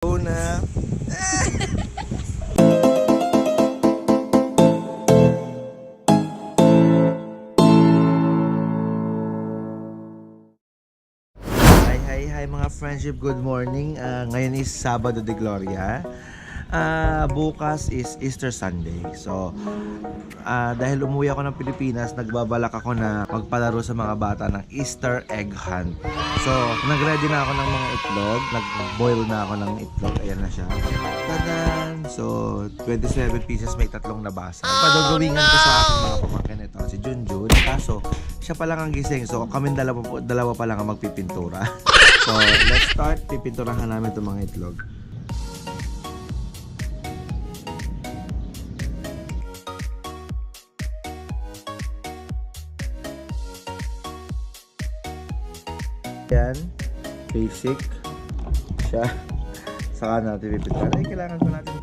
Una. Hi mga friendship, good morning. Ngayon is Sabado de Gloria. Bukas is Easter Sunday. So, dahil umuwi ako ng Pilipinas, nagbabalak ako na magpalaro sa mga bata ng Easter egg hunt. So, nag-ready na ako ng mga itlog. Nag-boil na ako ng itlog. Ayan na siya. Tadan! So, 27 pieces, may 3 na basa. Padagawingan ko sa aking mga pamangkin ito, si Junjun. Kaso, siya pa lang ang gising. So, kami dalawa pa lang ang magpipintura. So, let's start. Pipinturahan namin itong mga itlog. Yan, basic siya. Saka natin pipinturan. Ay, kailangan ko natin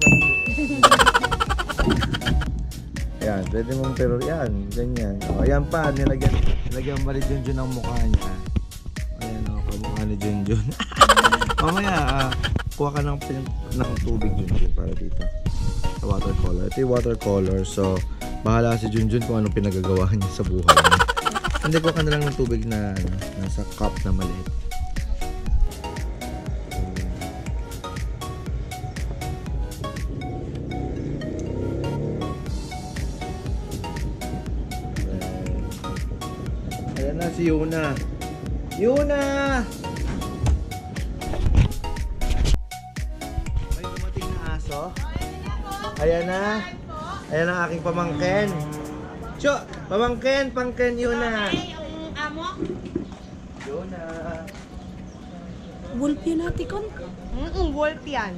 yan, pwede mong pero yan, ganyan. O, ayan pa, nilagyan ba ni Junjun ang mukha niya. Ayan o, kamukha ni Junjun. Mamaya, kuha ka ng tubig Junjun para dito. Sa watercolor. Ito yung watercolor, so bahala si Junjun kung anong pinagagawa niya sa buhay niya. Hindi ko ka na lang ng tubig na nasa cup na maliit. Ayan na si Yuna. Yuna! May dumating na aso. Ayan na. Ayan ang aking pamangkin. Cho, pamangkin, pangkin Yuna. Yung amo? Yuna. Wolf yan natin kon? Wolf yan.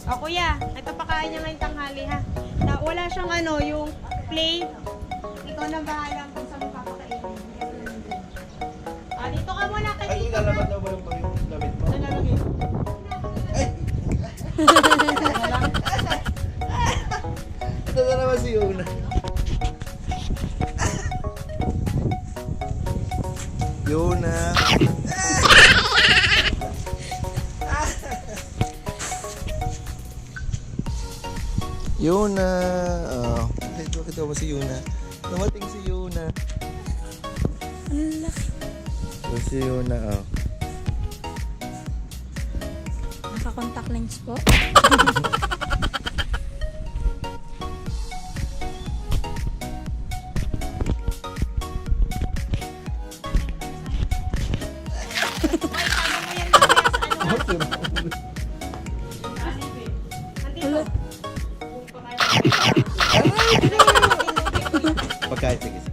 O kuya, ito pakain niya ngayong tanghali ha. Wala siyang yung play. Ikaw na bahala kung saan mo papakainin. Dito ka muna kay Ay, dito lalaban ha. daw ba yung damit mo? Nalalagay. Ay! Ito na naman si Yuna. Yuna. Yuna. Oh, kita ba si Yuna? Dumating si Yuna. Ang laki. Ito si Yuna, oh. Naka-contact lens po. Pagkain, sige.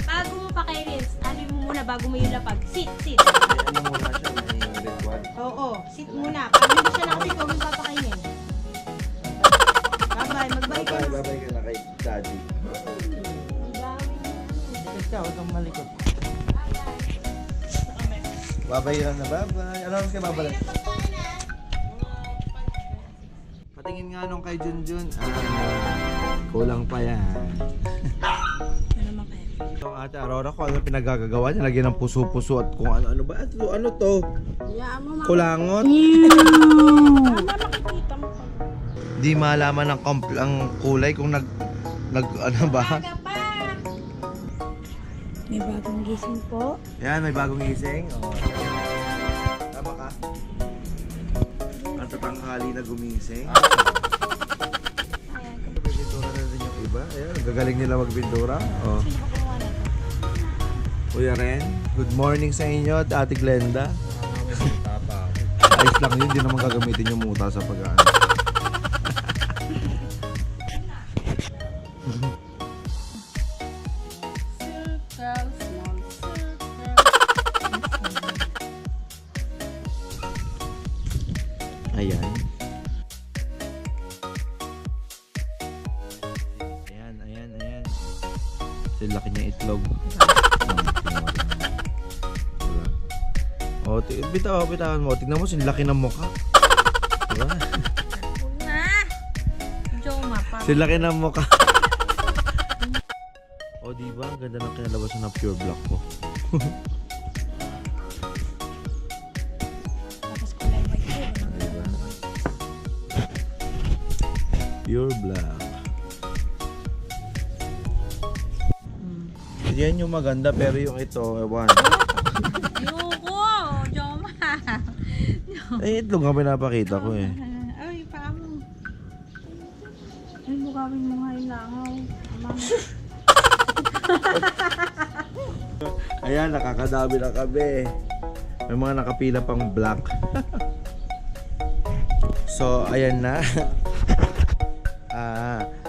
Bago mo pa kay Riz, ano mo muna bago mo yung lapag? Sit. Ano muna siya? May red one. Oo, sit muna. Pag hindi siya nakasik, huwag mong papakainin. Bye-bye, magbalik ka na. Babay ka na kay Daddy. Ang dami niya. Ikaw, huwag kang malikot. Babay ka na, babay. Ano mas kayo babalik? Patingin nga nung kay Junjun. Kulang pa yan. Ano naman kayo? So, Ate Aurora, kung ano pinagagagawa niya, lagyan ng puso-puso at kung ano ba. Ano to? Hayaan mo, Kulangot? Mama, nakikita mo pa. Di malaman ang kulay kung nag ano ba? Aga pa! May bagong gising po. Yan, may bagong gising. Oh. Tama ka? Ang tatanghali na gumising. Ayan. Pintura na rin yung iba. Ayan, gagaling nila magpintura. Oh. Sino pa kumuha na? Kuya Ren, good morning sa inyo at Ate Glenda. Ayos lang yun, di naman gagamitin yung muta sa pag-ano. Ayan. Ayan. So, laki niya itlog. O, bitawan mo. Tignan mo, sinlaki ng mukha. Diba? Huwag na. Joma pa. Sila ng mukha. O, diba? Ang ganda ng kinalabasan ng pure black ko. Tapos kulay white po. Diba? Pure black. Yan yung maganda, pero yung ito, ewan. Ayoko! Joma! Eh, itlog nga pinapakita ko eh. Ay, paa mo. Ay, bukawin mo nga yung langaw. Ayan, nakakadami na kami. May mga nakapila pang black. So, ayan na.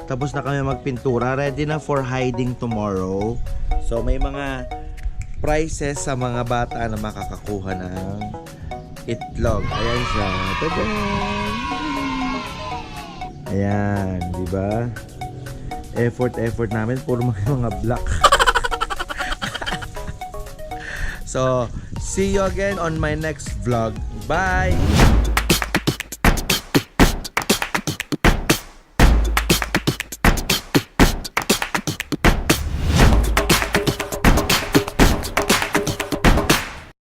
Tapos na kami magpintura. Ready na for hiding tomorrow. So, may mga prizes sa mga bata na makakakuha ng itlog. Ayan siya. Tadaan! Ayan, di ba? Effort namin. Puro mga black. So, see you again on my next vlog. Bye!